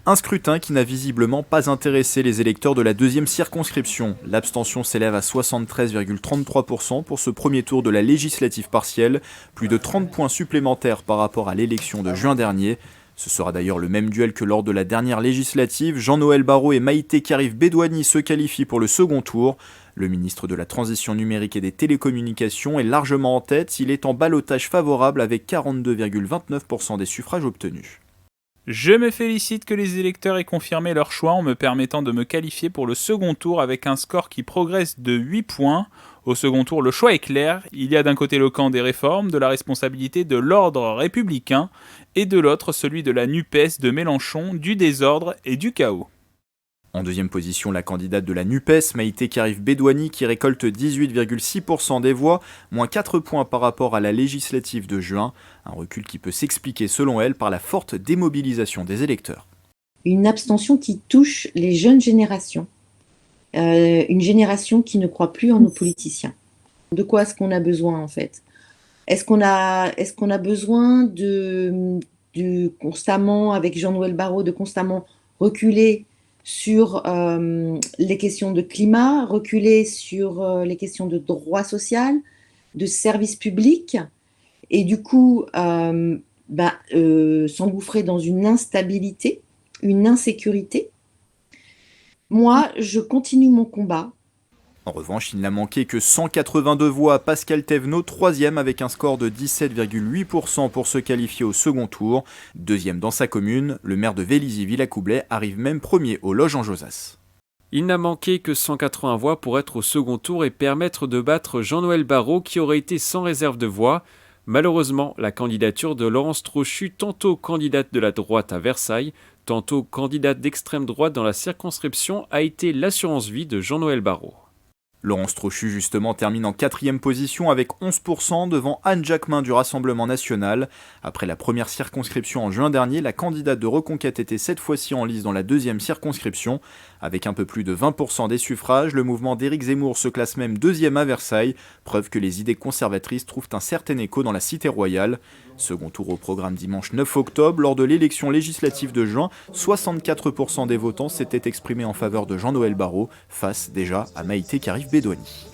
Un scrutin qui n'a visiblement pas intéressé les électeurs de la deuxième circonscription. L'abstention s'élève à 73,33% pour ce premier tour de la législative partielle, plus de 30 points supplémentaires par rapport à l'élection de juin dernier. Ce sera d'ailleurs le même duel que lors de la dernière législative. Jean-Noël Barrot et Maïté Karif Bédouani se qualifient pour le second tour. Le ministre de la Transition numérique et des Télécommunications est largement en tête. Il est en ballottage favorable avec 42,29% des suffrages obtenus. Je me félicite que les électeurs aient confirmé leur choix en me permettant de me qualifier pour le second tour avec un score qui progresse de 8 points. Au second tour, le choix est clair. Il y a d'un côté le camp des réformes, de la responsabilité de l'ordre républicain, et de l'autre celui de la NUPES de Mélenchon, du désordre et du chaos. En deuxième position, la candidate de la NUPES, Maïté Karif Bédouani, qui récolte 18,6% des voix, moins 4 points par rapport à la législative de juin. Un recul qui peut s'expliquer, selon elle, par la forte démobilisation des électeurs. Une abstention qui touche les jeunes générations. Une génération qui ne croit plus en nos politiciens. De quoi est-ce qu'on a besoin, en fait ? Est-ce qu'on a besoin de constamment, avec Jean-Noël Barrot, de constamment reculer sur les questions de climat, reculer sur les questions de droit social, de services publics, et du coup s'engouffrer dans une instabilité, une insécurité. Moi, je continue mon combat. En revanche, il n'a manqué que 182 voix à Pascal Thévenot, troisième avec un score de 17,8% pour se qualifier au second tour. Deuxième dans sa commune, le maire de Vélizy-Villacoublay arrive même premier aux loges en Josas. Il n'a manqué que 180 voix pour être au second tour et permettre de battre Jean-Noël Barrot qui aurait été sans réserve de voix. Malheureusement, la candidature de Laurence Trochu, tantôt candidate de la droite à Versailles, tantôt candidate d'extrême droite dans la circonscription, a été l'assurance vie de Jean-Noël Barrot. Laurence Trochu, justement, termine en 4e position avec 11% devant Anne Jacquemin du Rassemblement National. Après la première circonscription en juin dernier, la candidate de Reconquête était cette fois-ci en lice dans la deuxième circonscription. Avec un peu plus de 20% des suffrages, le mouvement d'Éric Zemmour se classe même deuxième à Versailles, preuve que les idées conservatrices trouvent un certain écho dans la cité royale. Second tour au programme dimanche 9 octobre, lors de l'élection législative de juin, 64% des votants s'étaient exprimés en faveur de Jean-Noël Barrot, face déjà à Maïté Karif Bédouani.